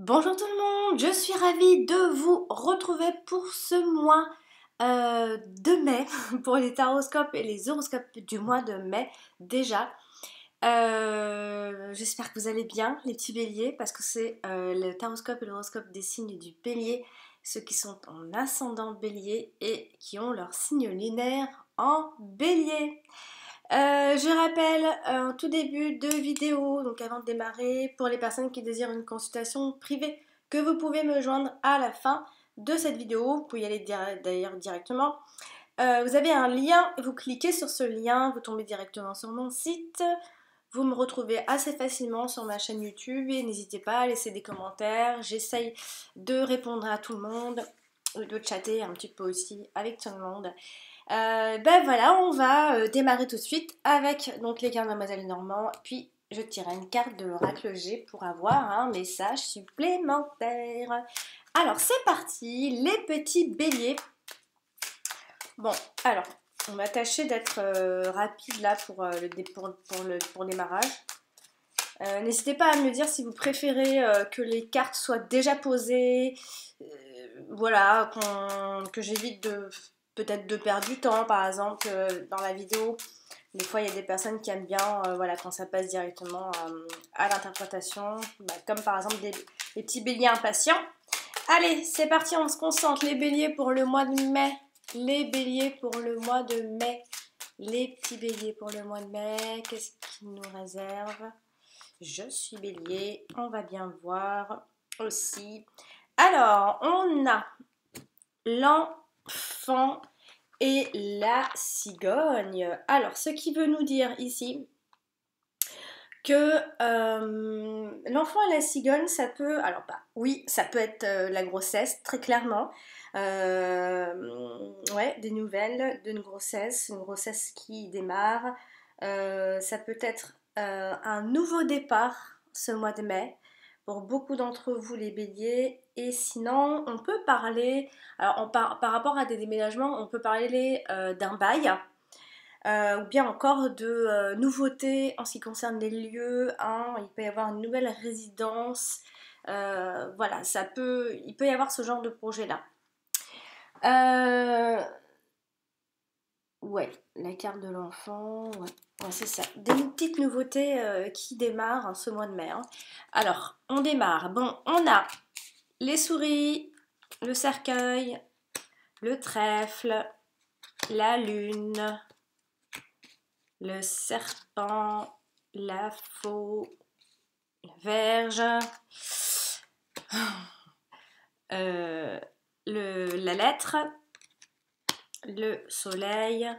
Bonjour tout le monde, je suis ravie de vous retrouver pour ce mois de mai, pour les taroscopes et les horoscopes du mois de mai déjà. J'espère que vous allez bien les petits béliers parce que c'est le taroscope et l'horoscope des signes du bélier, ceux qui sont en ascendant bélier et qui ont leur signe lunaire en bélier. Je rappelle en tout début de vidéo, donc avant de démarrer, pour les personnes qui désirent une consultation privée, que vous pouvez me joindre à la fin de cette vidéo. Vous pouvez y aller d'ailleurs directement. Vous avez un lien, vous cliquez sur ce lien, vous tombez directement sur mon site. Vous me retrouvez assez facilement sur ma chaîne YouTube et n'hésitez pas à laisser des commentaires. J'essaye de répondre à tout le monde, de chatter un petit peu aussi avec tout le monde. Ben voilà, on va démarrer tout de suite avec donc les cartes Mademoiselle Normand, puis je tire une carte de l'oracle G pour avoir un message supplémentaire. Alors c'est parti, les petits béliers. Bon, alors, on va tâcher d'être rapide là pour le démarrage. N'hésitez pas à me dire si vous préférez que les cartes soient déjà posées, voilà, que j'évite peut-être de perdre du temps, par exemple, dans la vidéo. Des fois, il y a des personnes qui aiment bien, voilà, quand ça passe directement à l'interprétation, comme par exemple les petits béliers impatients. Allez, c'est parti, on se concentre. Les béliers pour le mois de mai. Les béliers pour le mois de mai. Les petits béliers pour le mois de mai. Qu'est-ce qu'ils nous réservent? Je suis bélier, on va bien voir aussi. Alors, on a l'enfant et la cigogne. Alors, ce qui veut nous dire ici que l'enfant et la cigogne, ça peut... Alors, bah, oui, ça peut être la grossesse, très clairement. Ouais, des nouvelles d'une grossesse, une grossesse qui démarre. Ça peut être un nouveau départ ce mois de mai pour beaucoup d'entre vous les béliers. Et sinon, on peut parler, alors par rapport à des déménagements, on peut parler d'un bail. Ou bien encore de nouveautés en ce qui concerne les lieux, hein. Il peut y avoir une nouvelle résidence, voilà, il peut y avoir ce genre de projet-là. Ouais, la carte de l'enfant, ouais, c'est ça. Des petites nouveautés qui démarrent hein, ce mois de mai. Hein. Alors, on démarre. Bon, on a les souris, le cercueil, le trèfle, la lune, le serpent, la faux, la verge, la lettre, le soleil,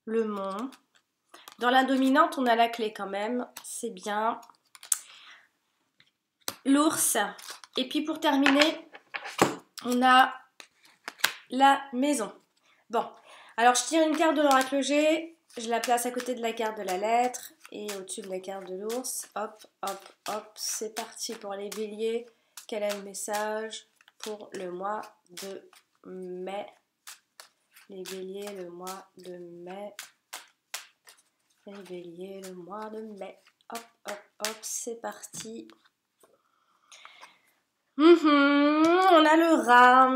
le mont. Dans la dominante, on a la clé quand même, c'est bien. L'ours. Et puis pour terminer, on a la maison. Bon, alors je tire une carte de l'oracle G, je la place à côté de la carte de la lettre et au-dessus de la carte de l'ours. Hop, hop, hop, c'est parti pour les béliers. Quel est le message pour le mois de mai? Les béliers, le mois de mai. Les béliers, le mois de mai. Hop, hop, hop, c'est parti. On a le rat.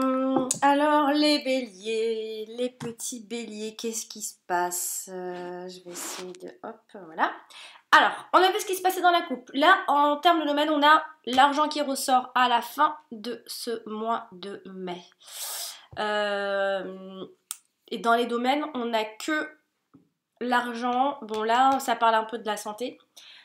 Alors les béliers, les petits béliers, qu'est-ce qui se passe? Je vais essayer de... Hop, voilà. Alors, on a vu ce qui se passait dans la coupe. Là, en termes de domaine, on a l'argent qui ressort à la fin de ce mois de mai. Et dans les domaines, on n'a que l'argent. Bon, là, ça parle un peu de la santé.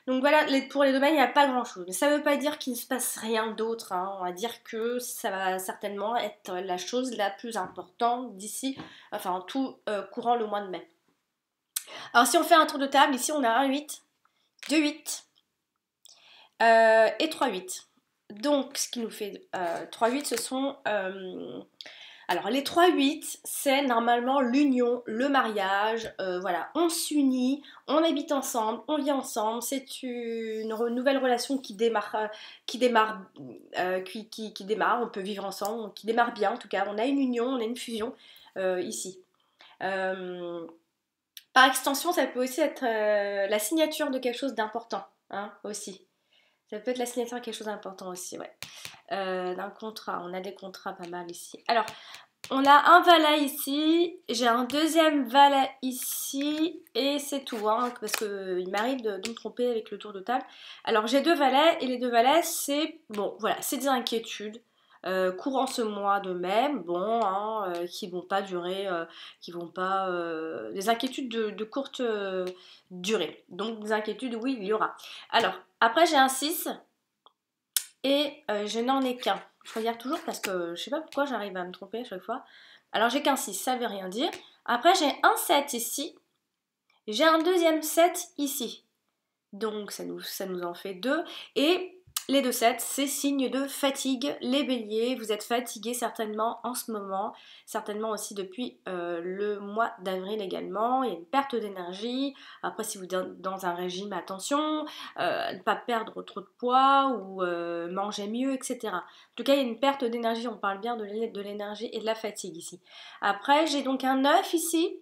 Donc voilà, pour les domaines, il n'y a pas grand-chose. Mais ça ne veut pas dire qu'il ne se passe rien d'autre. Hein. On va dire que ça va certainement être la chose la plus importante d'ici, enfin, tout courant le mois de mai. Alors, si on fait un tour de table, ici, on a un 8, 2 8 et 3 8. Donc, ce qui nous fait 3 8, ce sont... alors, les 3-8, c'est normalement l'union, le mariage, voilà, on s'unit, on habite ensemble, on vit ensemble, c'est une nouvelle relation qui démarre, qui démarre, on peut vivre ensemble, qui démarre bien en tout cas, on a une union, on a une fusion ici. Par extension, ça peut aussi être la signature de quelque chose d'important, hein, aussi. Ça peut être la signature de quelque chose d'important aussi, ouais. D'un contrat, on a des contrats pas mal ici. Alors, on a un valet ici, j'ai un deuxième valet ici, et c'est tout, hein, parce qu'il m'arrive de me tromper avec le tour de table. Alors j'ai deux valets, et les deux valets, c'est, bon, voilà, c'est des inquiétudes. Courant ce mois de mai, bon, hein, qui vont pas durer, qui vont pas, des inquiétudes de courte durée. Donc des inquiétudes, oui, il y aura. Alors, après j'ai un 6 et je n'en ai qu'un. Je regarde toujours parce que je sais pas pourquoi j'arrive à me tromper à chaque fois. Alors j'ai qu'un 6, ça veut rien dire. Après j'ai un 7 ici. J'ai un deuxième 7 ici. Donc ça nous en fait deux. Et les deux 7, c'est signe de fatigue. Les béliers, vous êtes fatigués certainement en ce moment. Certainement aussi depuis le mois d'avril également. Il y a une perte d'énergie. Après si vous êtes dans un régime, attention. Ne pas perdre trop de poids ou manger mieux, etc. En tout cas, il y a une perte d'énergie. On parle bien de l'énergie et de la fatigue ici. Après, j'ai donc un 9 ici.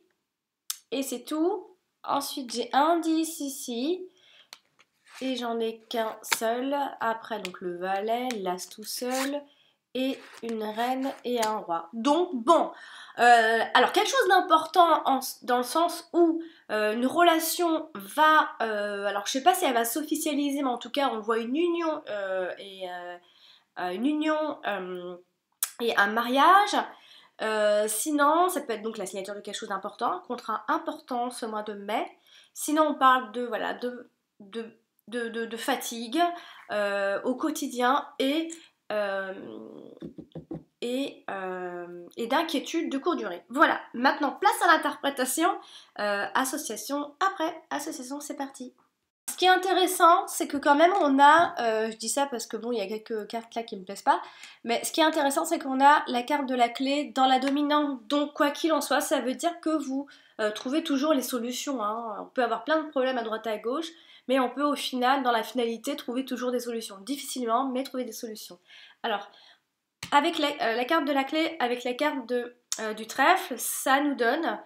Et c'est tout. Ensuite, j'ai un 10 ici. Et j'en ai qu'un seul. Après, donc le valet, l'as tout seul. Et une reine et un roi. Donc, bon. Alors, quelque chose d'important dans le sens où une relation va... alors, je sais pas si elle va s'officialiser, mais en tout cas, on voit une union et un mariage. Sinon, ça peut être donc la signature de quelque chose d'important, un contrat important ce mois de mai. Sinon, on parle de, voilà, de fatigue au quotidien et d'inquiétude de courte durée. Voilà, maintenant place à l'interprétation. Association, après, association, c'est parti. Ce qui est intéressant, c'est que quand même on a, je dis ça parce que bon, il y a quelques cartes là qui me plaisent pas, mais ce qui est intéressant, c'est qu'on a la carte de la clé dans la dominante. Donc quoi qu'il en soit, ça veut dire que vous trouvez toujours les solutions, hein. On peut avoir plein de problèmes à droite et à gauche, mais on peut au final, dans la finalité, trouver toujours des solutions. Difficilement, mais trouver des solutions. Alors, avec la carte de la clé, avec la carte du trèfle, ça nous donne...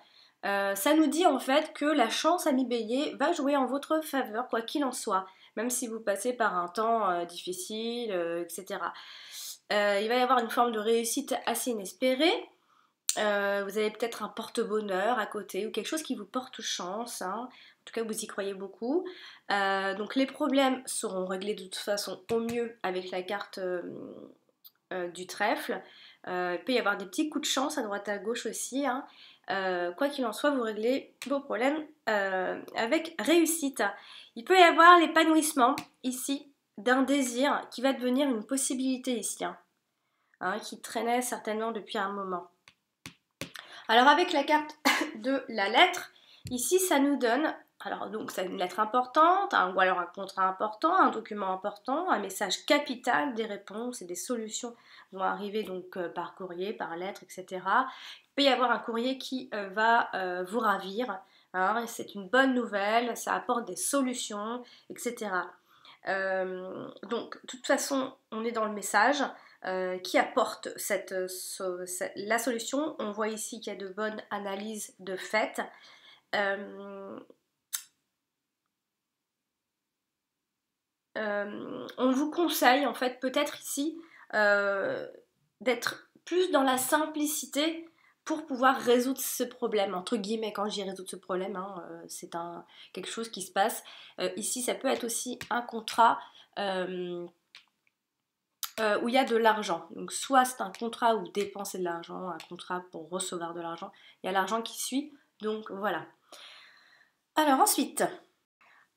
ça nous dit en fait que la chance, ami bélier, va jouer en votre faveur, quoi qu'il en soit, même si vous passez par un temps difficile, etc. Il va y avoir une forme de réussite assez inespérée. Vous avez peut-être un porte-bonheur à côté ou quelque chose qui vous porte chance, hein. En tout cas, vous y croyez beaucoup. Donc les problèmes seront réglés de toute façon au mieux avec la carte du trèfle. Il peut y avoir des petits coups de chance à droite à gauche aussi, hein. Quoi qu'il en soit, vous réglez vos problèmes avec réussite. Il peut y avoir l'épanouissement ici d'un désir qui va devenir une possibilité ici, hein, qui traînait certainement depuis un moment. Alors avec la carte de la lettre, ici ça nous donne, alors donc c'est une lettre importante, ou alors un contrat important, un document important, un message capital, des réponses et des solutions vont arriver donc par courrier, par lettre, etc. Il peut y avoir un courrier qui va vous ravir, hein, c'est une bonne nouvelle, ça apporte des solutions, etc. Donc de toute façon on est dans le message. Qui apporte la solution. On voit ici qu'il y a de bonnes analyses de fait. On vous conseille en fait peut-être ici d'être plus dans la simplicité pour pouvoir résoudre ce problème, entre guillemets. Quand je dis résoudre ce problème, hein, c'est quelque chose qui se passe. Ici ça peut être aussi un contrat où il y a de l'argent. Donc soit c'est un contrat où dépenser de l'argent, un contrat pour recevoir de l'argent. Il y a l'argent qui suit, donc voilà. Alors ensuite,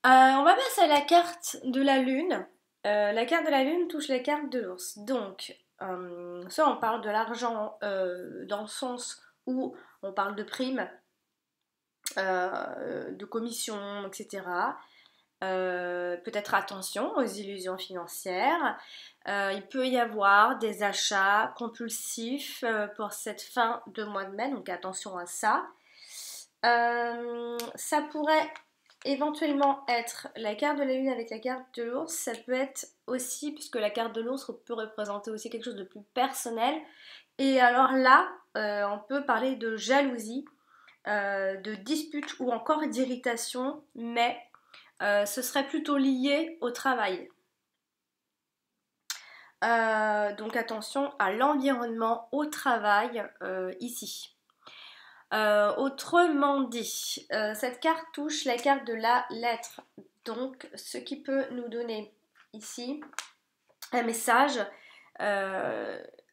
on va passer à la carte de la lune. La carte de la lune touche la carte de l'ours. Donc, soit on parle de l'argent dans le sens où on parle de primes, de commissions, etc. Peut-être attention aux illusions financières. Il peut y avoir des achats compulsifs pour cette fin de mois de mai, donc attention à ça. Ça pourrait éventuellement être la carte de la lune avec la carte de l'ours. Ça peut être aussi, puisque la carte de l'ours peut représenter aussi quelque chose de plus personnel. Et alors là, on peut parler de jalousie, de dispute ou encore d'irritation, mais ce serait plutôt lié au travail. Donc attention à l'environnement au travail ici. Autrement dit, cette carte touche la carte de la lettre. Donc ce qui peut nous donner ici un message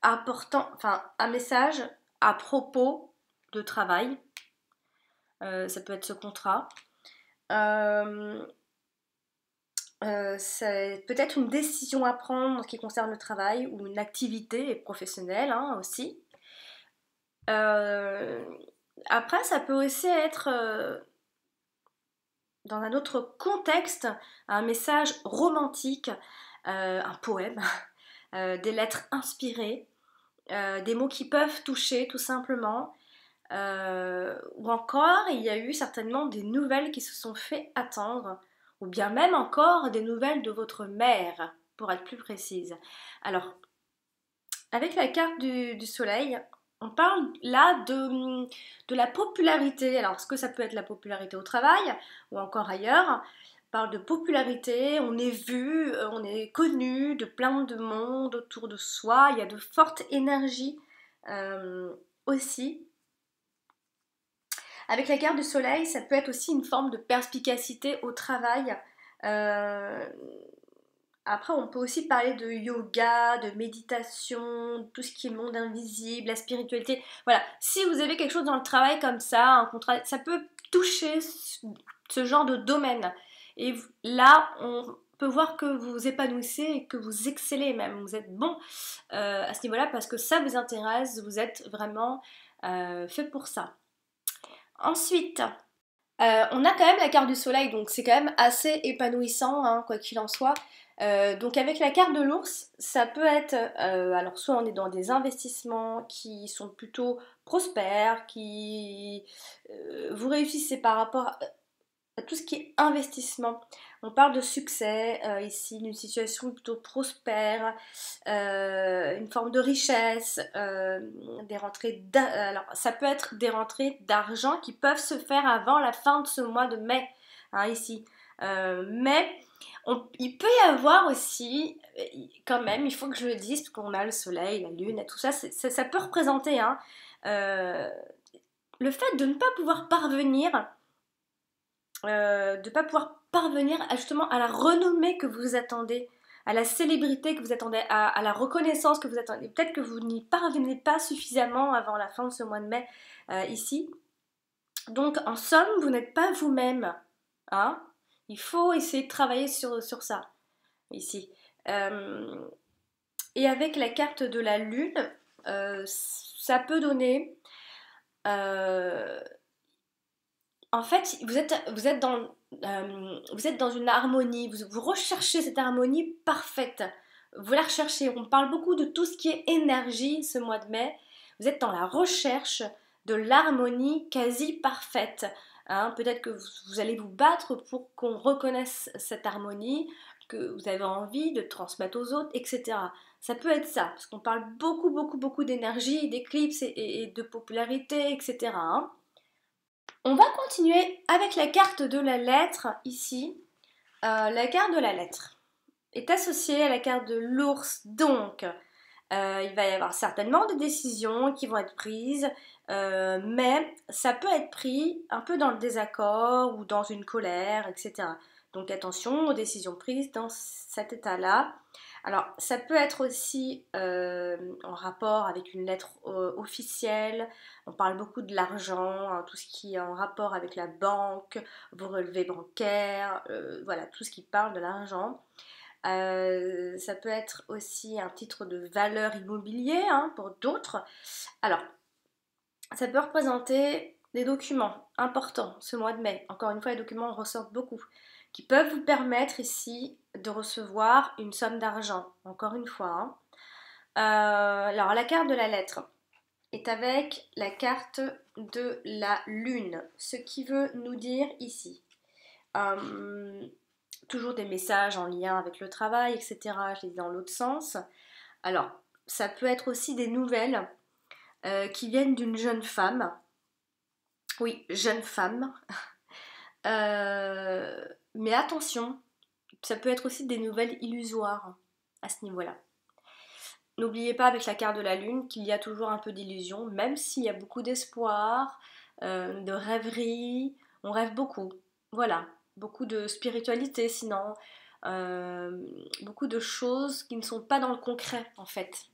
important, enfin un message à propos de travail. Ça peut être ce contrat. C'est peut-être une décision à prendre qui concerne le travail ou une activité professionnelle hein, aussi. Après, ça peut aussi être dans un autre contexte un message romantique, un poème, des lettres inspirées, des mots qui peuvent toucher tout simplement. Ou encore, il y a eu certainement des nouvelles qui se sont fait attendre, ou bien même encore des nouvelles de votre mère, pour être plus précise. Alors, avec la carte du soleil, on parle là de la popularité. Alors, est-ce que ça peut être la popularité au travail, ou encore ailleurs? On parle de popularité, on est vu, on est connu de plein de monde autour de soi, il y a de fortes énergies aussi. Avec la carte du soleil, ça peut être aussi une forme de perspicacité au travail. Après, on peut aussi parler de yoga, de méditation, tout ce qui est monde invisible, la spiritualité. Voilà, si vous avez quelque chose dans le travail comme ça, un contrat, ça peut toucher ce genre de domaine. Et là, on peut voir que vous vous épanouissez et que vous excellez même. Vous êtes bon à ce niveau-là parce que ça vous intéresse, vous êtes vraiment fait pour ça. Ensuite, on a quand même la carte du soleil, donc c'est quand même assez épanouissant, hein, quoi qu'il en soit. Donc avec la carte de l'ours, ça peut être, alors soit on est dans des investissements qui sont plutôt prospères, qui vous réussissez par rapport à tout ce qui est investissement. On parle de succès ici, d'une situation plutôt prospère, une forme de richesse, des rentrées alors ça peut être des rentrées d'argent qui peuvent se faire avant la fin de ce mois de mai, hein, ici. Mais il peut y avoir aussi, quand même, il faut que je le dise, parce qu'on a le soleil, la lune et tout ça, ça peut représenter hein, le fait de ne pas pouvoir parvenir justement à la renommée que vous attendez, à la célébrité que vous attendez, à la reconnaissance que vous attendez. Peut-être que vous n'y parvenez pas suffisamment avant la fin de ce mois de mai ici. Donc en somme, vous n'êtes pas vous-même. Hein, il faut essayer de travailler sur ça ici. Et avec la carte de la lune, ça peut donner... en fait, vous êtes dans une harmonie, vous recherchez cette harmonie parfaite. Vous la recherchez. On parle beaucoup de tout ce qui est énergie ce mois de mai. Vous êtes dans la recherche de l'harmonie quasi parfaite. Hein, peut-être que vous allez vous battre pour qu'on reconnaisse cette harmonie, que vous avez envie de transmettre aux autres, etc. Ça peut être ça, parce qu'on parle beaucoup d'énergie, d'éclipse et de popularité, etc. Hein. On va continuer avec la carte de la lettre ici. La carte de la lettre est associée à la carte de l'ours, donc il va y avoir certainement des décisions qui vont être prises, mais ça peut être pris un peu dans le désaccord ou dans une colère, etc. Donc attention aux décisions prises dans cet état-là. Alors ça peut être aussi en rapport avec une lettre officielle. On parle beaucoup de l'argent, hein, tout ce qui est en rapport avec la banque, vos relevés bancaires, voilà, tout ce qui parle de l'argent. Ça peut être aussi un titre de valeur immobilier hein, pour d'autres. Alors, ça peut représenter des documents importants ce mois de mai. Encore une fois, les documents ressortent beaucoup, qui peuvent vous permettre ici de recevoir une somme d'argent. Encore une fois. Hein. Alors, la carte de la lettre est avec la carte de la lune, ce qui veut nous dire ici. Toujours des messages en lien avec le travail, etc. Je les dis dans l'autre sens. Alors, ça peut être aussi des nouvelles qui viennent d'une jeune femme. Oui, jeune femme. Mais attention, ça peut être aussi des nouvelles illusoires à ce niveau-là. N'oubliez pas avec la carte de la lune qu'il y a toujours un peu d'illusion, même s'il y a beaucoup d'espoir, de rêverie, on rêve beaucoup. Voilà, beaucoup de spiritualité sinon, beaucoup de choses qui ne sont pas dans le concret en fait.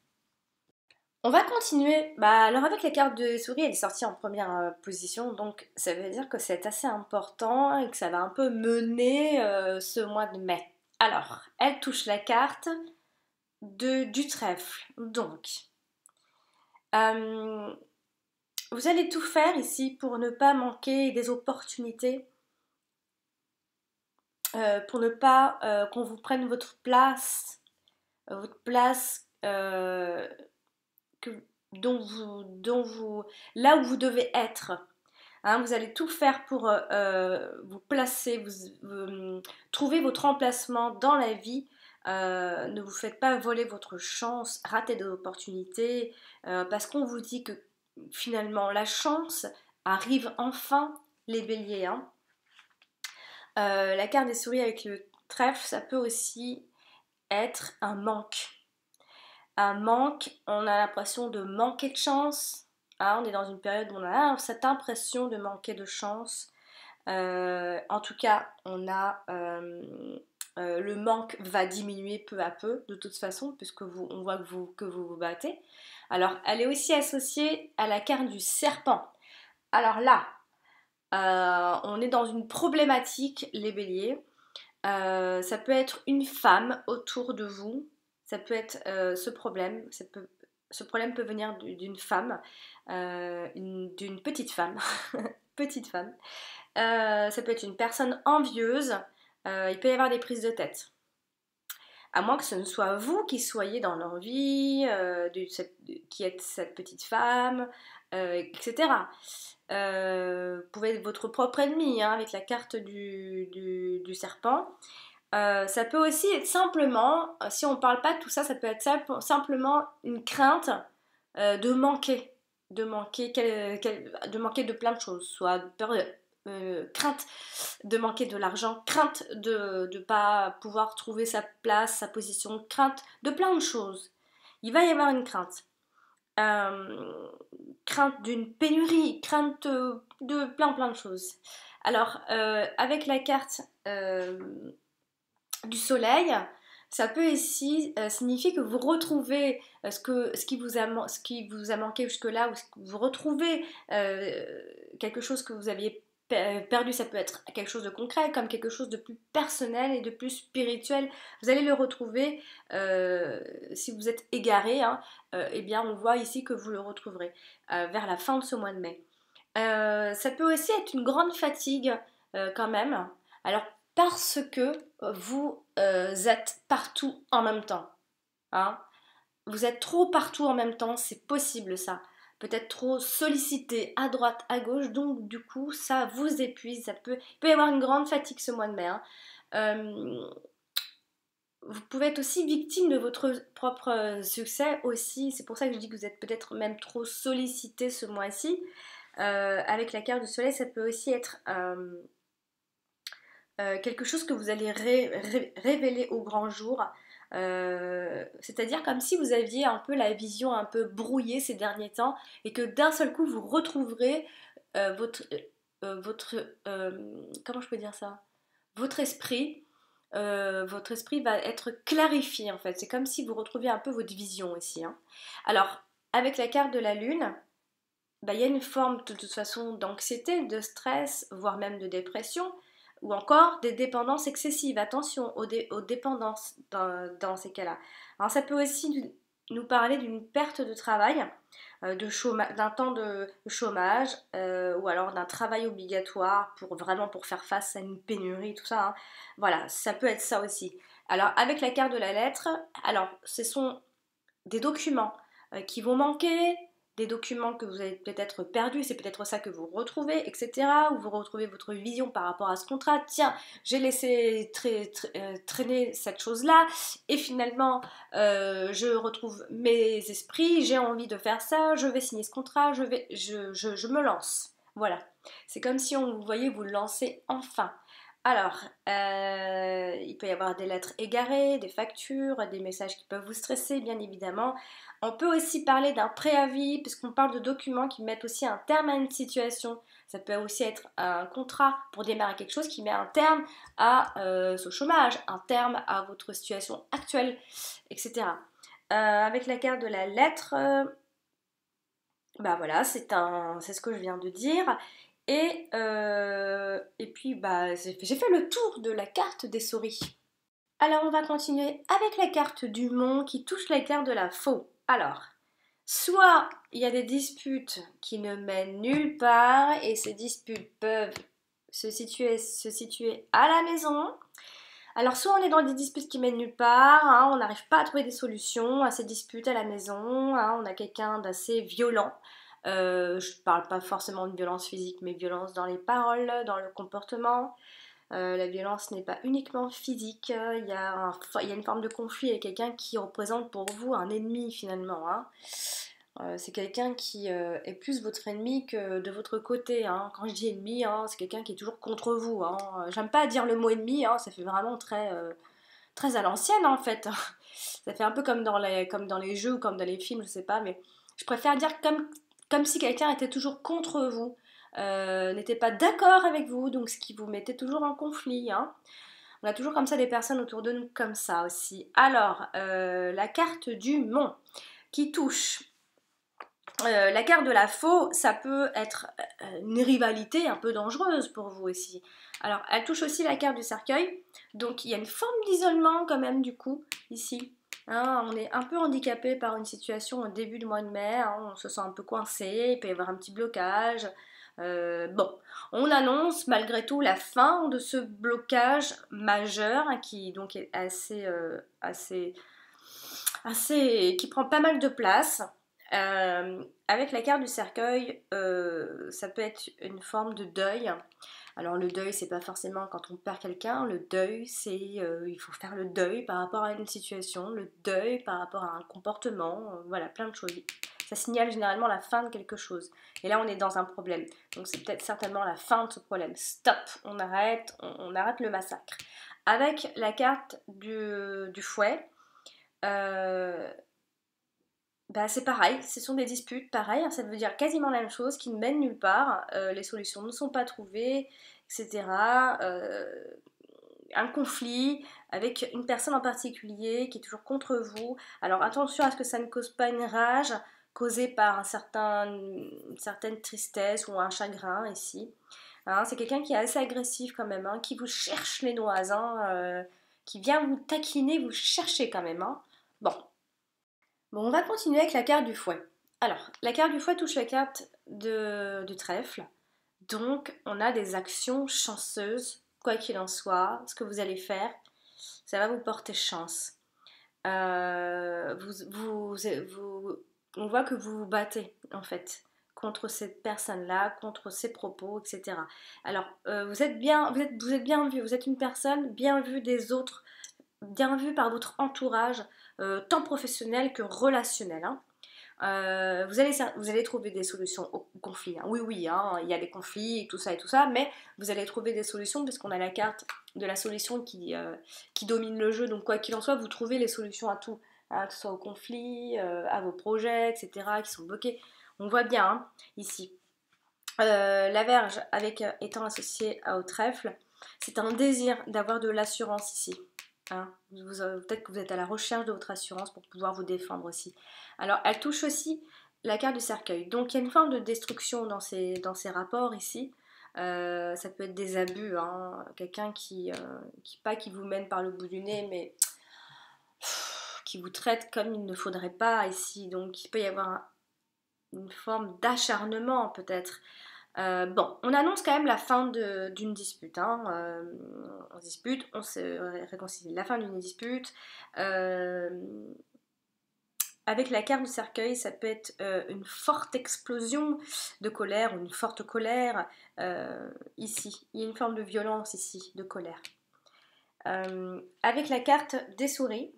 On va continuer. Alors avec la carte de souris, elle est sortie en première position, donc ça veut dire que c'est assez important et que ça va un peu mener ce mois de mai. Alors, elle touche la carte du trèfle. Donc, euh, vous allez tout faire ici pour ne pas manquer des opportunités, pour ne pas qu'on vous prenne votre place que, là où vous devez être. Hein, vous allez tout faire pour vous placer, trouver votre emplacement dans la vie. Ne vous faites pas voler votre chance, rater des opportunités, parce qu'on vous dit que finalement la chance arrive enfin, les béliers. Hein. La carte des souris avec le trèfle, ça peut aussi être un manque. Un manque, on a l'impression de manquer de chance. Hein, on est dans une période où on a cette impression de manquer de chance. En tout cas, le manque va diminuer peu à peu, de toute façon, puisque on voit que vous vous battez. Alors, elle est aussi associée à la carte du serpent. Alors là, on est dans une problématique, les béliers. Ça peut être une femme autour de vous. Ça peut être ce problème. Ce problème peut venir d'une femme, d'une petite femme. Petite femme. Ça peut être une personne envieuse. Il peut y avoir des prises de tête. À moins que ce ne soit vous qui soyez dans l'envie, qui êtes cette petite femme, etc. Vous pouvez être votre propre ennemi hein, avec la carte du serpent. Ça peut aussi être simplement, si on ne parle pas de tout ça, ça peut être simplement une crainte de manquer. De manquer de plein de choses, soit crainte de manquer de l'argent, crainte de ne pas pouvoir trouver sa place, sa position, crainte de plein de choses. Il va y avoir une crainte. Crainte d'une pénurie, crainte de plein de choses. Alors, avec la carte du soleil, ça peut aussi signifier que vous retrouvez ce qui vous a manqué jusque-là, ou vous retrouvez quelque chose que vous aviez perdu. Ça peut être quelque chose de concret, comme quelque chose de plus personnel et de plus spirituel. Vous allez le retrouver si vous êtes égaré, hein, eh bien on voit ici que vous le retrouverez vers la fin de ce mois de mai. Ça peut aussi être une grande fatigue quand même. Alors parce que vous êtes partout en même temps. Hein. Vous êtes trop partout en même temps, c'est possible ça. Peut-être trop sollicité à droite, à gauche, donc du coup ça vous épuise. Il peut y avoir une grande fatigue ce mois de mai. Hein. Vous pouvez être aussi victime de votre propre succès aussi. C'est pour ça que je dis que vous êtes peut-être même trop sollicité ce mois-ci. Avec la carte du soleil, ça peut aussi être quelque chose que vous allez révéler au grand jour. C'est-à-dire comme si vous aviez un peu la vision un peu brouillée ces derniers temps et que d'un seul coup vous retrouverez comment je peux dire ça, votre esprit va être clarifié en fait. C'est comme si vous retrouviez un peu votre vision ici. Hein. Alors avec la carte de la lune, il y a une forme de toute façon d'anxiété, de stress, voire même de dépression, ou encore des dépendances excessives. Attention aux dépendances dans ces cas-là. Alors ça peut aussi nous parler d'une perte de travail, d'un temps de chômage, ou alors d'un travail obligatoire pour faire face à une pénurie, tout ça. Hein. Voilà, ça peut être ça aussi. Alors avec la carte de la lettre, alors ce sont des documents qui vont manquer, des documents que vous avez peut-être perdus, c'est peut-être ça que vous retrouvez, etc. Ou vous retrouvez votre vision par rapport à ce contrat. Tiens, j'ai laissé traîner cette chose-là et finalement je retrouve mes esprits, j'ai envie de faire ça, je vais signer ce contrat, je me lance. Voilà. C'est comme si vous voyez vous lancer enfin. Alors, il peut y avoir des lettres égarées, des factures, des messages qui peuvent vous stresser, bien évidemment. On peut aussi parler d'un préavis, puisqu'on parle de documents qui mettent aussi un terme à une situation. Ça peut aussi être un contrat pour démarrer quelque chose qui met un terme à ce chômage, un terme à votre situation actuelle, etc. Avec la carte de la lettre, bah voilà, c'est ce que je viens de dire. Et puis, bah, j'ai fait le tour de la carte des souris. Alors, on va continuer avec la carte du mont qui touche la carte de la faux. Alors, soit il y a des disputes qui ne mènent nulle part et ces disputes peuvent se situer à la maison. Alors, soit on est dans des disputes qui mènent nulle part, hein, on n'arrive pas à trouver des solutions à ces disputes à la maison, hein, on a quelqu'un d'assez violent. Je ne parle pas forcément de violence physique, mais violence dans les paroles, dans le comportement. La violence n'est pas uniquement physique, il y a une forme de conflit avec quelqu'un qui représente pour vous un ennemi finalement, hein. C'est quelqu'un qui est plus votre ennemi que de votre côté, hein. Quand je dis ennemi, hein, c'est quelqu'un qui est toujours contre vous, hein. J'aime pas dire le mot ennemi, hein, ça fait vraiment très à l'ancienne en fait. Ça fait un peu comme dans les jeux ou comme dans les films, je sais pas, mais je préfère dire comme si quelqu'un était toujours contre vous, n'était pas d'accord avec vous, donc ce qui vous mettait toujours en conflit, hein. On a toujours comme ça des personnes autour de nous comme ça aussi. Alors, la carte du mont qui touche. La carte de la faux, ça peut être une rivalité un peu dangereuse pour vous aussi. Alors, elle touche aussi la carte du cercueil, donc il y a une forme d'isolement quand même du coup, ici. Hein, on est un peu handicapé par une situation au début du mois de mai, hein, on se sent un peu coincé, il peut y avoir un petit blocage. Bon, on annonce malgré tout la fin de ce blocage majeur, hein, qui donc est qui prend pas mal de place. Avec la carte du cercueil, ça peut être une forme de deuil. Alors le deuil, c'est pas forcément quand on perd quelqu'un. Le deuil, c'est il faut faire le deuil par rapport à une situation, le deuil par rapport à un comportement, voilà, plein de choses. Ça signale généralement la fin de quelque chose. Et là, on est dans un problème. Donc c'est peut-être certainement la fin de ce problème. Stop, on arrête le massacre. Avec la carte du fouet, euh, bah, c'est pareil, ce sont des disputes, pareil, hein, ça veut dire quasiment la même chose, qui ne mènent nulle part, les solutions ne sont pas trouvées, etc. Un conflit avec une personne en particulier qui est toujours contre vous. Alors attention à ce que ça ne cause pas une rage causée par une certaine tristesse ou un chagrin ici. Hein, c'est quelqu'un qui est assez agressif quand même, hein, qui vous cherche les noises, hein, qui vient vous taquiner, vous chercher quand même, hein. Bon, Bon, on va continuer avec la carte du fouet. Alors, la carte du fouet touche la carte du trèfle. Donc, on a des actions chanceuses, quoi qu'il en soit. Ce que vous allez faire, ça va vous porter chance. Euh, vous- vous- on voit que vous vous battez, en fait, contre cette personne-là, contre ses propos, etc. Alors, vous êtes bien vu, vous êtes une personne bien vue des autres, bien vue par votre entourage, tant professionnel que relationnel, hein. Vous allez trouver des solutions au conflit, hein. Oui, oui, hein, il y a des conflits et tout ça, mais vous allez trouver des solutions puisqu'on a la carte de la solution qui domine le jeu. Donc, quoi qu'il en soit, vous trouvez les solutions à tout, hein, que ce soit au conflit, à vos projets, etc., qui sont bloqués. On voit bien, hein, ici. La verge, étant associée au trèfle, c'est un désir d'avoir de l'assurance ici. Hein. Peut-être que vous êtes à la recherche de votre assurance pour pouvoir vous défendre aussi. Alors, elle touche aussi la carte du cercueil. Donc, il y a une forme de destruction dans ces rapports ici. Ça peut être des abus, hein. Quelqu'un qui vous mène par le bout du nez, mais qui vous traite comme il ne faudrait pas ici. Donc, il peut y avoir une forme d'acharnement peut-être. Bon, on annonce quand même la fin d'une dispute, hein. On se dispute, on se réconcilie. La fin d'une dispute. Avec la carte du cercueil, ça peut être une forte explosion de colère ou une forte colère ici. Il y a une forme de violence ici, de colère. Avec la carte des souris,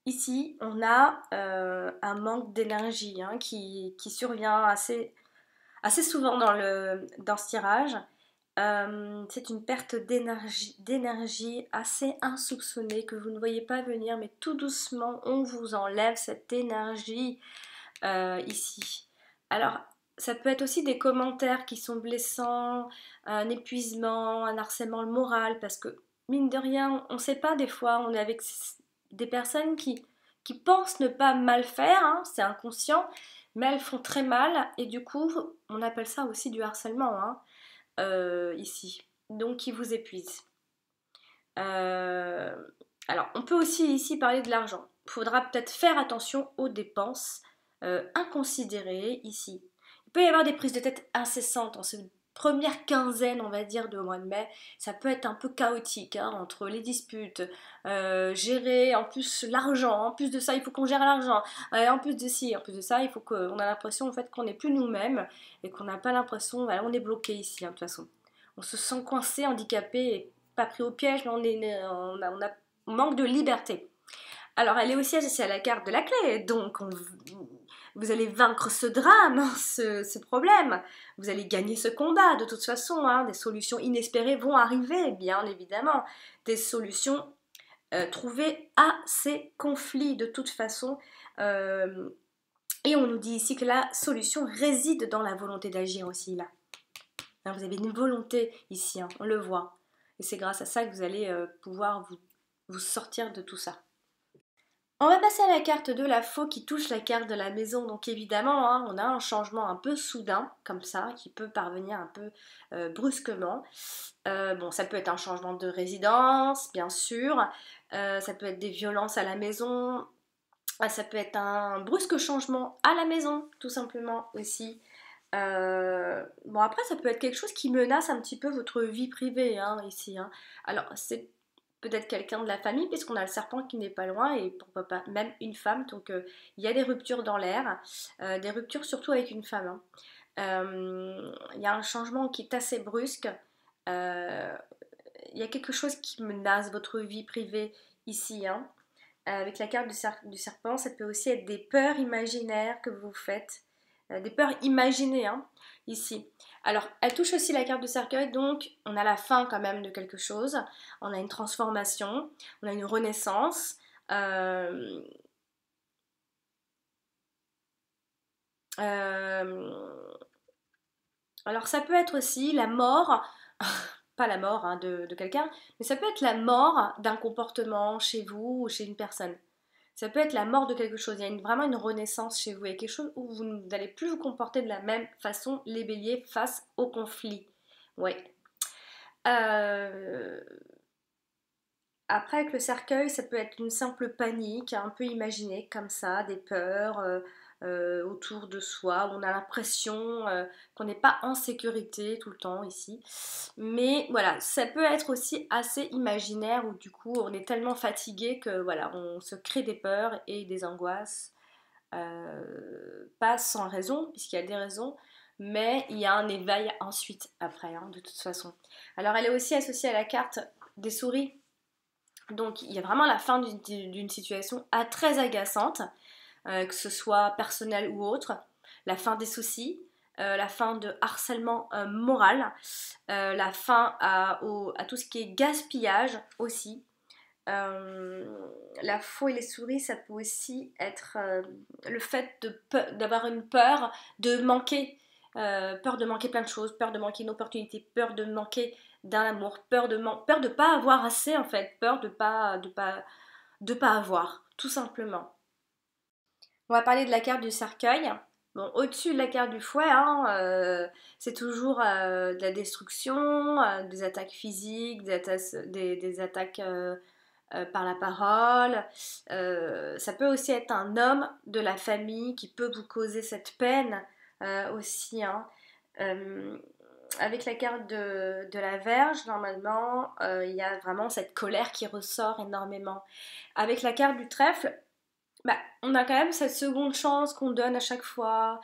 ici, on a un manque d'énergie, hein, qui survient assez souvent dans ce tirage. C'est une perte d'énergie assez insoupçonnée que vous ne voyez pas venir, mais tout doucement on vous enlève cette énergie ici. Alors ça peut être aussi des commentaires qui sont blessants, un épuisement, un harcèlement moral, parce que mine de rien, on ne sait pas, des fois on est avec des personnes qui pensent ne pas mal faire, hein, c'est inconscient, mais elles font très mal, et du coup on appelle ça aussi du harcèlement, hein, ici, donc qui vous épuise. Euh, alors, on peut aussi ici parler de l'argent. Il faudra peut-être faire attention aux dépenses inconsidérées ici. Il peut y avoir des prises de tête incessantes en cette première quinzaine, on va dire, de mois de mai. Ça peut être un peu chaotique, hein, entre les disputes, gérer en plus l'argent. En plus de ça, il faut qu'on gère l'argent. En plus de ci, en plus de ça, il faut qu'on a l'impression en fait qu'on n'est plus nous-mêmes et qu'on n'a pas l'impression, voilà, on est bloqué ici, hein, de toute façon. On se sent coincé, handicapé et pas pris au piège, mais on manque de liberté. Alors, elle est aussi associée à la carte de la clé, donc vous allez vaincre ce drame, ce problème. Vous allez gagner ce combat, de toute façon. Hein, des solutions inespérées vont arriver, bien évidemment. Des solutions trouvées à ces conflits, de toute façon. Et on nous dit ici que la solution réside dans la volonté d'agir aussi, là. Hein, vous avez une volonté ici, hein, on le voit. Et c'est grâce à ça que vous allez pouvoir vous sortir de tout ça. On va passer à la carte de la faux qui touche la carte de la maison. Donc évidemment, hein, on a un changement un peu soudain, comme ça, qui peut parvenir un peu brusquement. Bon, ça peut être un changement de résidence, bien sûr. Ça peut être des violences à la maison. Ça peut être un brusque changement à la maison, tout simplement aussi. Bon, après, ça peut être quelque chose qui menace un petit peu votre vie privée, hein, ici. Hein. Alors, c'est peut-être quelqu'un de la famille, puisqu'on a le serpent qui n'est pas loin, et pourquoi pas même une femme. Donc, il y a des ruptures dans l'air, des ruptures surtout avec une femme. Hein. Il y a un changement qui est assez brusque. Il y a quelque chose qui menace votre vie privée ici. Hein. Avec la carte du serpent, ça peut aussi être des peurs imaginaires que vous faites. Des peurs imaginées, hein, ici. Alors, elle touche aussi la carte de cercueil, donc on a la fin quand même de quelque chose, on a une transformation, on a une renaissance. Euh, alors, ça peut être aussi la mort, pas la mort hein, de quelqu'un, mais ça peut être la mort d'un comportement chez vous ou chez une personne. Ça peut être la mort de quelque chose. Il y a vraiment une renaissance chez vous. Il y a quelque chose où vous n'allez plus vous comporter de la même façon, les béliers, face au conflit. Oui. Euh, Après, avec le cercueil, ça peut être une simple panique, un peu imaginée comme ça, des peurs autour de soi, où on a l'impression qu'on n'est pas en sécurité tout le temps ici. Mais voilà, ça peut être aussi assez imaginaire, où du coup on est tellement fatigué que voilà, on se crée des peurs et des angoisses, pas sans raison, puisqu'il y a des raisons, mais il y a un éveil ensuite, après, hein, de toute façon. Alors elle est aussi associée à la carte des souris. Donc il y a vraiment la fin d'une situation très agaçante, que ce soit personnel ou autre, la fin des soucis, la fin de harcèlement moral, la fin à tout ce qui est gaspillage aussi. La faux et les souris, ça peut aussi être le fait d'avoir une peur de manquer plein de choses, peur de manquer une opportunité, peur de manquer d'un amour, peur de pas avoir assez en fait, peur de pas avoir, tout simplement. On va parler de la carte du cercueil. Bon, au-dessus de la carte du fouet, hein, c'est toujours de la destruction, des attaques physiques, des attaques par la parole. Ça peut aussi être un homme de la famille qui peut vous causer cette peine aussi. Hein. Euh, Avec la carte de la Vierge, normalement, il y a vraiment cette colère qui ressort énormément. Avec la carte du trèfle, bah, on a quand même cette seconde chance qu'on donne à chaque fois.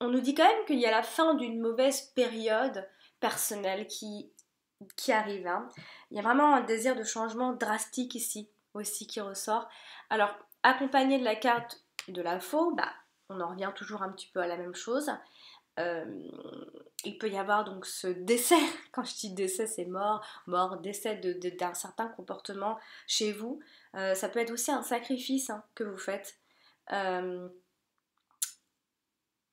On nous dit quand même qu'il y a la fin d'une mauvaise période personnelle qui arrive. Hein. Il y a vraiment un désir de changement drastique ici aussi qui ressort. Alors, accompagné de la carte de la faux, bah, on en revient toujours un petit peu à la même chose. Euh, il peut y avoir donc ce décès, quand je dis décès c'est mort, décès d'un certain comportement chez vous. Ça peut être aussi un sacrifice hein, que vous faites. Euh,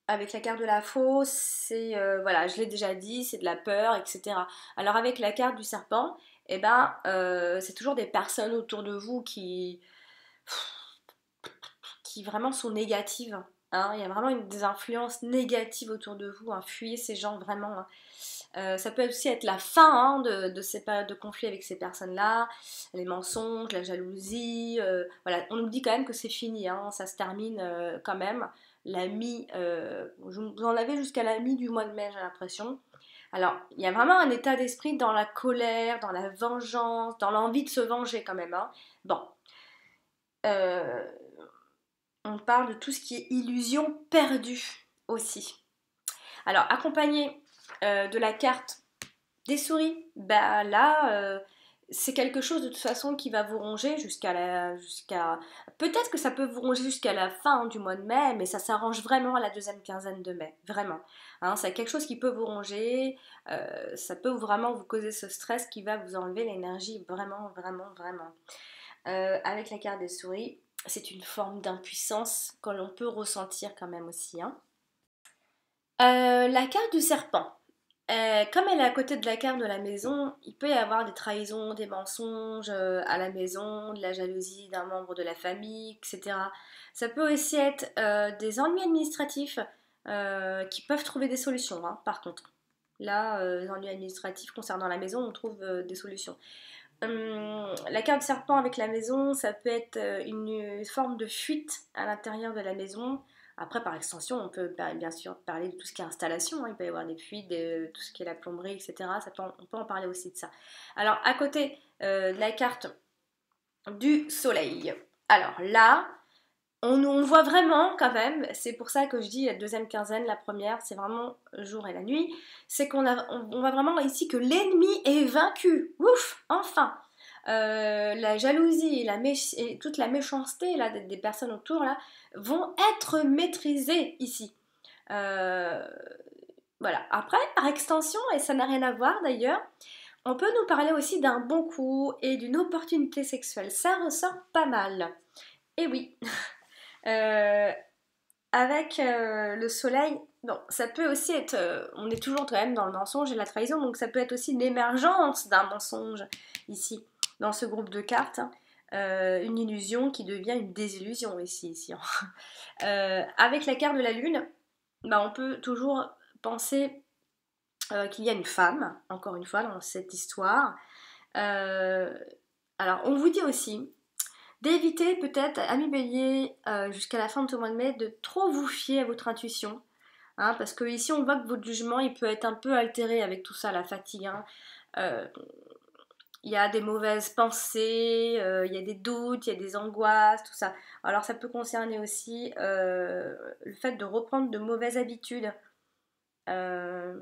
avec la carte de la fausse, c'est, voilà, je l'ai déjà dit, c'est de la peur, etc. Alors avec la carte du serpent, eh ben, c'est toujours des personnes autour de vous qui vraiment sont négatives. Hein. Il y a vraiment des influences négatives autour de vous. Hein. Fuyez ces gens vraiment. Hein. Ça peut aussi être la fin hein, de ces périodes de conflit avec ces personnes-là, les mensonges, la jalousie. Voilà, on nous dit quand même que c'est fini, hein, ça se termine quand même. Vous en avez jusqu'à la mi du mois de mai, j'ai l'impression. Alors, il y a vraiment un état d'esprit dans la colère, dans la vengeance, dans l'envie de se venger quand même. Hein. Bon, euh, on parle de tout ce qui est illusion perdue aussi. Alors, accompagné de la carte des souris, bah là, c'est quelque chose de toute façon qui va vous ronger Peut-être que ça peut vous ronger jusqu'à la fin hein, du mois de mai, mais ça s'arrange vraiment à la deuxième quinzaine de mai, vraiment. Hein, c'est quelque chose qui peut vous ronger, ça peut vraiment vous causer ce stress qui va vous enlever l'énergie, vraiment, vraiment, vraiment. Avec la carte des souris, c'est une forme d'impuissance que l'on peut ressentir quand même aussi. Hein. La carte du serpent. Comme elle est à côté de la carte de la maison, il peut y avoir des trahisons, des mensonges à la maison, de la jalousie d'un membre de la famille, etc. Ça peut aussi être des ennuis administratifs qui peuvent trouver des solutions, hein, par contre. Là, les ennuis administratifs concernant la maison, on trouve des solutions. La carte du serpent avec la maison, ça peut être une forme de fuite à l'intérieur de la maison. Après, par extension, on peut bien sûr parler de tout ce qui est installation. Hein. Il peut y avoir des fuites, tout ce qui est la plomberie, etc. On peut en parler aussi de ça. Alors, à côté de la carte du soleil. Alors là, on voit vraiment quand même, c'est pour ça que je dis la deuxième quinzaine, la première, c'est vraiment le jour et la nuit, c'est on voit vraiment ici que l'ennemi est vaincu. Ouf, enfin la jalousie et toute la méchanceté là, des personnes autour là, vont être maîtrisées ici. Euh, voilà. Après, par extension, et ça n'a rien à voir d'ailleurs, on peut nous parler aussi d'un bon coup et d'une opportunité sexuelle. Ça ressort pas mal. Et oui, euh, avec le soleil, bon, ça peut aussi être, on est toujours quand même dans le mensonge et la trahison, donc ça peut être aussi l'émergence d'un mensonge ici, dans ce groupe de cartes. Hein. Une illusion qui devient une désillusion ici. Avec la carte de la lune, bah, on peut toujours penser qu'il y a une femme, encore une fois, dans cette histoire. Euh, alors, on vous dit aussi d'éviter peut-être, ami bélier, jusqu'à la fin de ce mois de mai, de trop vous fier à votre intuition. Hein, parce que ici on voit que votre jugement il peut être un peu altéré avec tout ça, la fatigue. Hein. Il y a des mauvaises pensées, il y a des doutes, il y a des angoisses, tout ça. Alors ça peut concerner aussi le fait de reprendre de mauvaises habitudes. Euh,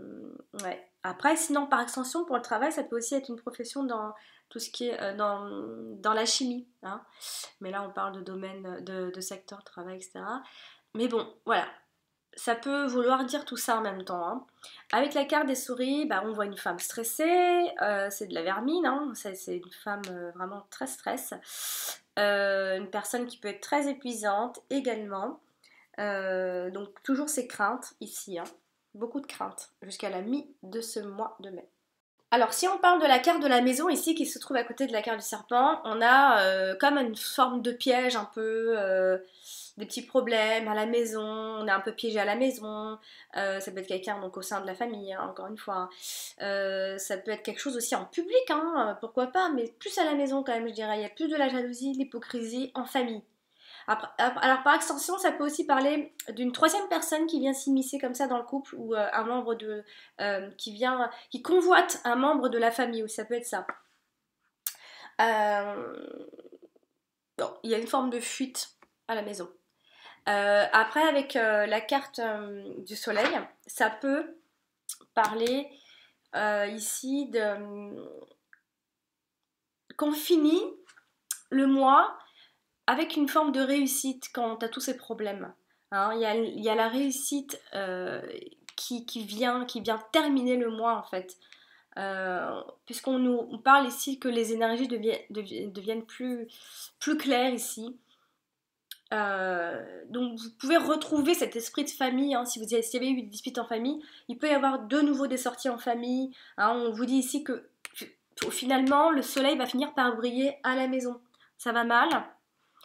ouais. Après, sinon, par extension, pour le travail, ça peut aussi être une profession dans tout ce qui est dans la chimie. Hein. Mais là, on parle de domaine, de secteur, travail, etc. Mais bon, voilà. Ça peut vouloir dire tout ça en même temps. Hein. Avec la carte des souris, bah, on voit une femme stressée, c'est de la vermine, hein. C'est une femme vraiment très stress. Une personne qui peut être très épuisante également. Donc toujours ces craintes ici, hein. Beaucoup de craintes jusqu'à la mi de ce mois de mai. Alors si on parle de la carte de la maison ici qui se trouve à côté de la carte du serpent, on a comme une forme de piège un peu, des petits problèmes à la maison, on est un peu piégé à la maison, ça peut être quelqu'un donc au sein de la famille, hein, encore une fois. Ça peut être quelque chose aussi en public, hein, pourquoi pas, mais plus à la maison quand même je dirais, il y a plus de la jalousie, de l'hypocrisie en famille. Alors par extension, ça peut aussi parler d'une troisième personne qui vient s'immiscer comme ça dans le couple ou un membre qui convoite un membre de la famille, ou ça peut être ça. Bon, il y a une forme de fuite à la maison. Après, avec la carte du soleil, ça peut parler ici qu'on finit le mois avec une forme de réussite quand tu as tous ces problèmes. Hein, il y a la réussite qui vient terminer le mois en fait. On parle ici que les énergies deviennent plus claires ici. Donc vous pouvez retrouver cet esprit de famille, hein, s'il y avait eu des disputes en famille, il peut y avoir de nouveau des sorties en famille, hein, on vous dit ici que finalement le soleil va finir par briller à la maison, ça va mal,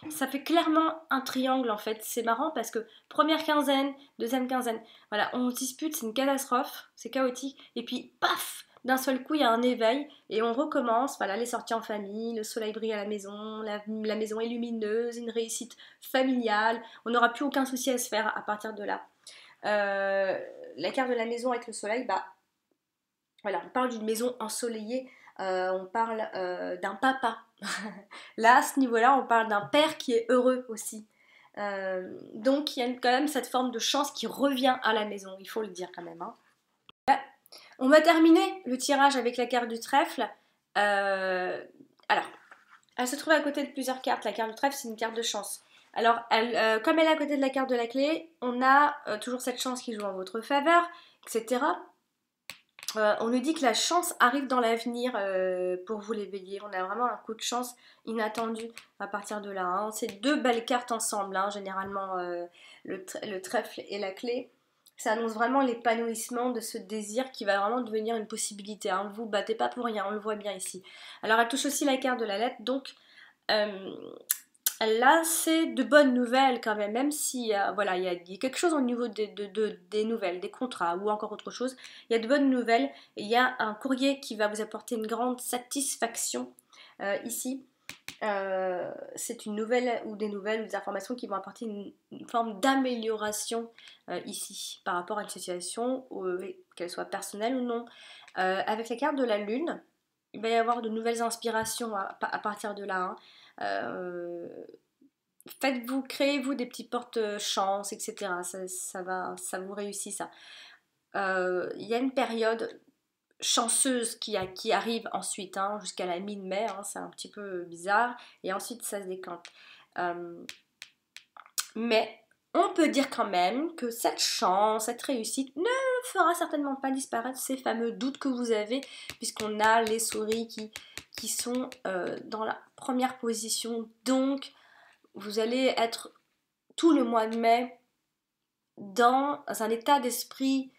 ça fait clairement un triangle en fait, c'est marrant parce que première quinzaine, deuxième quinzaine, voilà, on se dispute, c'est une catastrophe, c'est chaotique, et puis paf, d'un seul coup il y a un éveil et on recommence, voilà, les sorties en famille, le soleil brille à la maison, la maison est lumineuse, une réussite familiale, on n'aura plus aucun souci à se faire à partir de là. La carte de la maison avec le soleil, bah voilà, on parle d'une maison ensoleillée, on parle d'un papa. Là, à ce niveau-là, on parle d'un père qui est heureux aussi. Donc, il y a quand même cette forme de chance qui revient à la maison, il faut le dire quand même. Hein. Là, on va terminer le tirage avec la carte du trèfle. Alors, elle se trouve à côté de plusieurs cartes. La carte du trèfle, c'est une carte de chance. Alors, comme elle est à côté de la carte de la clé, on a toujours cette chance qui joue en votre faveur, etc. On nous dit que la chance arrive dans l'avenir pour vous les béliers. On a vraiment un coup de chance inattendu à partir de là. Hein. C'est deux belles cartes ensemble, hein, généralement le trèfle et la clé. Ça annonce vraiment l'épanouissement de ce désir qui va vraiment devenir une possibilité. Hein. Vous battez pas pour rien, on le voit bien ici. Alors elle touche aussi la carte de la lettre, donc là c'est de bonnes nouvelles quand même si voilà, il y a quelque chose au niveau des nouvelles, des contrats ou encore autre chose, il y a de bonnes nouvelles, il y a un courrier qui va vous apporter une grande satisfaction ici. C'est une nouvelle ou des nouvelles ou des informations qui vont apporter une forme d'amélioration ici par rapport à une situation, qu'elle soit personnelle ou non. Avec la carte de la lune, il va y avoir de nouvelles inspirations à partir de là. Hein. Faites-vous, créez-vous des petits porte-chance, etc. Ça vous réussit ça. Il y a une période chanceuse qui arrive ensuite, hein, jusqu'à la mi-mai, hein, c'est un petit peu bizarre, et ensuite ça se décante. Mais on peut dire quand même que cette chance, cette réussite ne fera certainement pas disparaître ces fameux doutes que vous avez, puisqu'on a les souris qui sont dans la première position, donc vous allez être tout le mois de mai dans un état d'esprit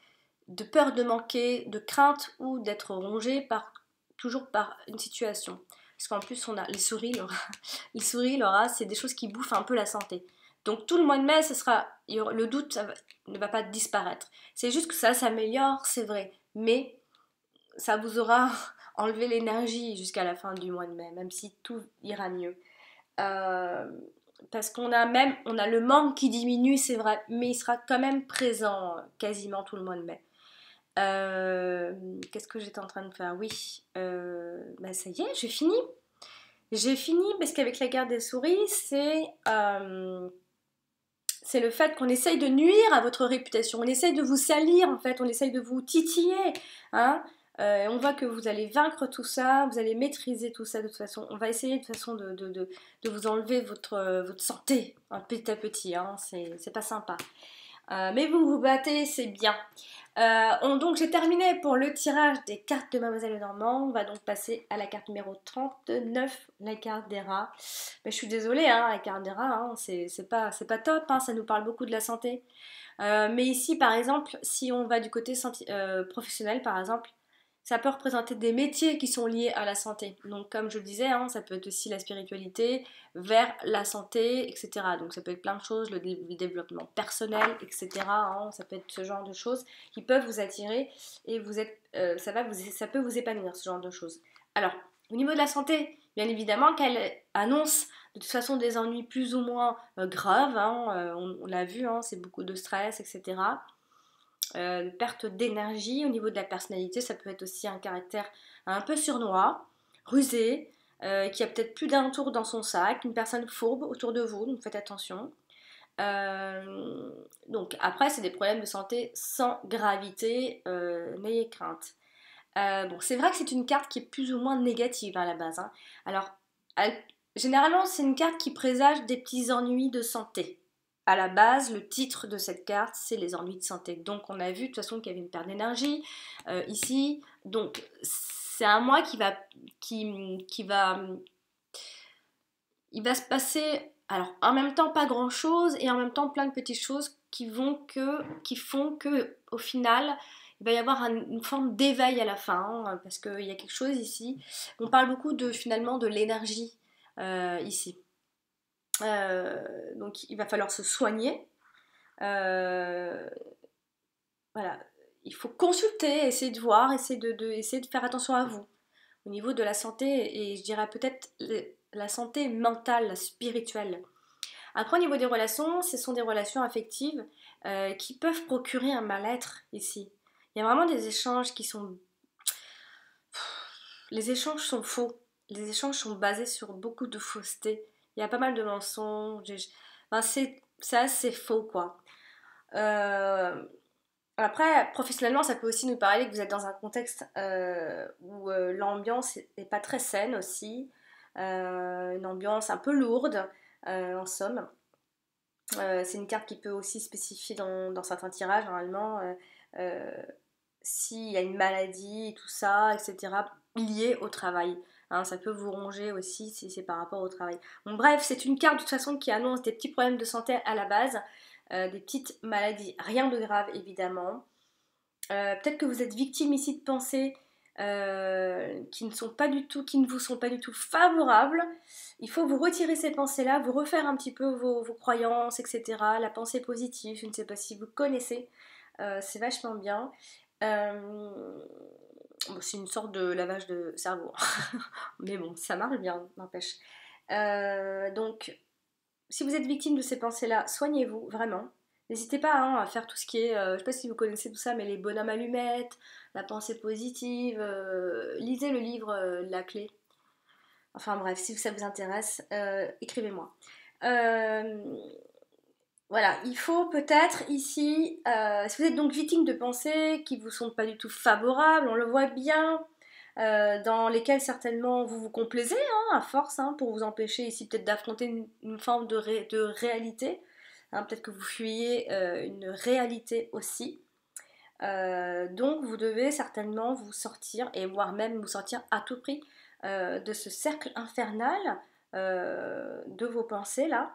de peur de manquer, de crainte ou d'être rongé toujours par une situation. Parce qu'en plus, on a les souris, Laura, c'est des choses qui bouffent un peu la santé. Donc tout le mois de mai, le doute ne va pas disparaître. C'est juste que ça s'améliore, c'est vrai. Mais ça vous aura enlevé l'énergie jusqu'à la fin du mois de mai, même si tout ira mieux. Parce qu'on a le manque qui diminue, c'est vrai, mais il sera quand même présent quasiment tout le mois de mai. Qu'est-ce que j'étais en train de faire? Oui, bah ça y est, j'ai fini. J'ai fini parce qu'avec la carte des souris, c'est le fait qu'on essaye de nuire à votre réputation, on essaye de vous salir en fait, on essaye de vous titiller. Hein. On voit que vous allez vaincre tout ça, vous allez maîtriser tout ça de toute façon. On va essayer de toute façon de vous enlever votre santé hein, petit à petit, hein. C'est pas sympa. Mais vous vous battez, c'est bien. Donc j'ai terminé pour le tirage des cartes de Mademoiselle Lenormand. On va donc passer à la carte numéro 39, la carte des rats. Mais je suis désolée, hein, la carte des rats, hein, c'est pas top, hein, ça nous parle beaucoup de la santé. Mais ici, par exemple, si on va du côté professionnel, par exemple, ça peut représenter des métiers qui sont liés à la santé. Donc comme je le disais, hein, ça peut être aussi la spiritualité vers la santé, etc. Donc ça peut être plein de choses, le développement personnel, etc. Hein, ça peut être ce genre de choses qui peuvent vous attirer et ça peut vous épanouir, ce genre de choses. Alors, au niveau de la santé, bien évidemment qu'elle annonce de toute façon des ennuis plus ou moins graves, hein, on l'a vu, hein, c'est beaucoup de stress, etc. Perte d'énergie. Au niveau de la personnalité, ça peut être aussi un caractère un peu surnois, rusé, qui a peut-être plus d'un tour dans son sac, une personne fourbe autour de vous, donc faites attention. Donc après, c'est des problèmes de santé sans gravité, n'ayez crainte. Bon, c'est vrai que c'est une carte qui est plus ou moins négative à la base. Hein. Alors, généralement, c'est une carte qui présage des petits ennuis de santé. à la base, le titre de cette carte, c'est les ennuis de santé. Donc on a vu de toute façon qu'il y avait une perte d'énergie ici. Donc c'est un mois il va se passer, alors en même temps pas grand chose et en même temps plein de petites choses qui font que au final il va y avoir une forme d'éveil à la fin, hein, parce qu'il y a quelque chose ici. On parle beaucoup finalement de l'énergie ici. Donc il va falloir se soigner. Voilà, il faut consulter, essayer de voir, essayer de faire attention à vous au niveau de la santé et je dirais peut-être la santé mentale, la spirituelle. Après, au niveau des relations, ce sont des relations affectives qui peuvent procurer un mal-être ici. Il y a vraiment des échanges qui sont... Les échanges sont faux. Les échanges sont basés sur beaucoup de fausseté. Il y a pas mal de mensonges. Enfin, c'est assez faux, quoi. Après, professionnellement, ça peut aussi nous parler que vous êtes dans un contexte où l'ambiance n'est pas très saine aussi. Une ambiance un peu lourde, en somme. C'est une carte qui peut aussi spécifier dans certains tirages, normalement, s'il y a une maladie et tout ça, etc., liée au travail. Hein, ça peut vous ronger aussi si c'est par rapport au travail. Bon, bref, c'est une carte de toute façon qui annonce des petits problèmes de santé à la base, des petites maladies, rien de grave évidemment. Peut-être que vous êtes victime ici de pensées qui ne vous sont pas du tout favorables. Il faut vous retirer ces pensées-là, vous refaire un petit peu vos croyances, etc. La pensée positive, je ne sais pas si vous connaissez, c'est vachement bien. Bon, c'est une sorte de lavage de cerveau, mais bon, ça marche bien, n'empêche. Donc, si vous êtes victime de ces pensées-là, soignez-vous, vraiment. N'hésitez pas hein, à faire tout ce qui est, je ne sais pas si vous connaissez tout ça, mais les bonhommes allumettes, la pensée positive, lisez le livre La Clé. Enfin bref, si ça vous intéresse, écrivez-moi. Voilà, il faut peut-être ici, si vous êtes donc victime de pensées qui ne vous sont pas du tout favorables, on le voit bien, dans lesquelles certainement vous vous complaisez hein, à force hein, pour vous empêcher ici peut-être d'affronter une forme de réalité. Hein, peut-être que vous fuyez une réalité aussi. Donc vous devez certainement vous sortir et voire même vous sortir à tout prix de ce cercle infernal de vos pensées là.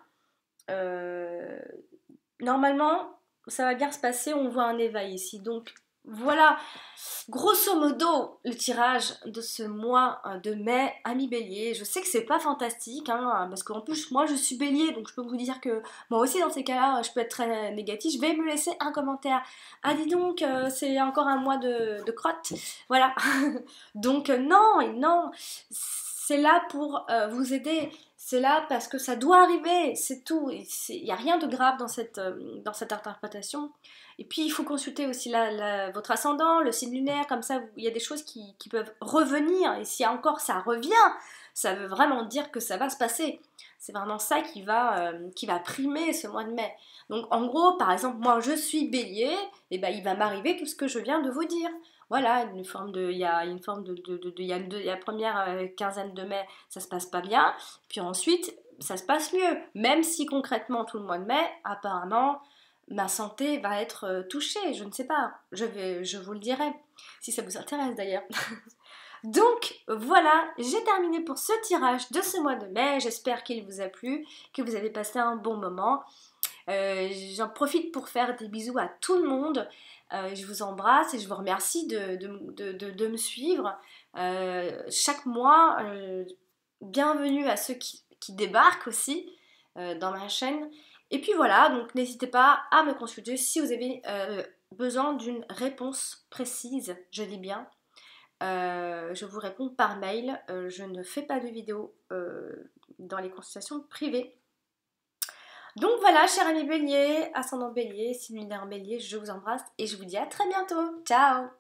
Normalement, ça va bien se passer, on voit un éveil ici. Donc voilà, grosso modo, le tirage de ce mois de mai, ami Bélier. Je sais que c'est pas fantastique, hein, parce qu'en plus, moi je suis Bélier, donc je peux vous dire que moi aussi dans ces cas-là, je peux être très négatif. Je vais me laisser un commentaire. Ah, dis donc, c'est encore un mois de crotte. Voilà. Donc, non, non, c'est là pour vous aider. C'est là parce que ça doit arriver, c'est tout. Il n'y a rien de grave dans cette interprétation. Et puis il faut consulter aussi votre ascendant, le signe lunaire, comme ça il y a des choses qui peuvent revenir. Et si encore ça revient, ça veut vraiment dire que ça va se passer. C'est vraiment ça qui va primer ce mois de mai. Donc en gros, par exemple, moi je suis Bélier, et ben il va m'arriver tout ce que je viens de vous dire. Voilà, il y a une forme il y a la première quinzaine de mai, ça se passe pas bien, puis ensuite, ça se passe mieux, même si concrètement tout le mois de mai, apparemment, ma santé va être touchée, je ne sais pas, je vous le dirai, si ça vous intéresse d'ailleurs. Donc voilà, j'ai terminé pour ce tirage de ce mois de mai, j'espère qu'il vous a plu, que vous avez passé un bon moment. J'en profite pour faire des bisous à tout le monde. Je vous embrasse et je vous remercie de me suivre chaque mois. Bienvenue à ceux qui débarquent aussi dans ma chaîne. Et puis voilà, donc n'hésitez pas à me consulter si vous avez besoin d'une réponse précise, je dis bien. Je vous réponds par mail. Je ne fais pas de vidéos dans les consultations privées. Donc voilà, chers amis Bélier, ascendant Bélier, signe lunaire Bélier, je vous embrasse et je vous dis à très bientôt. Ciao!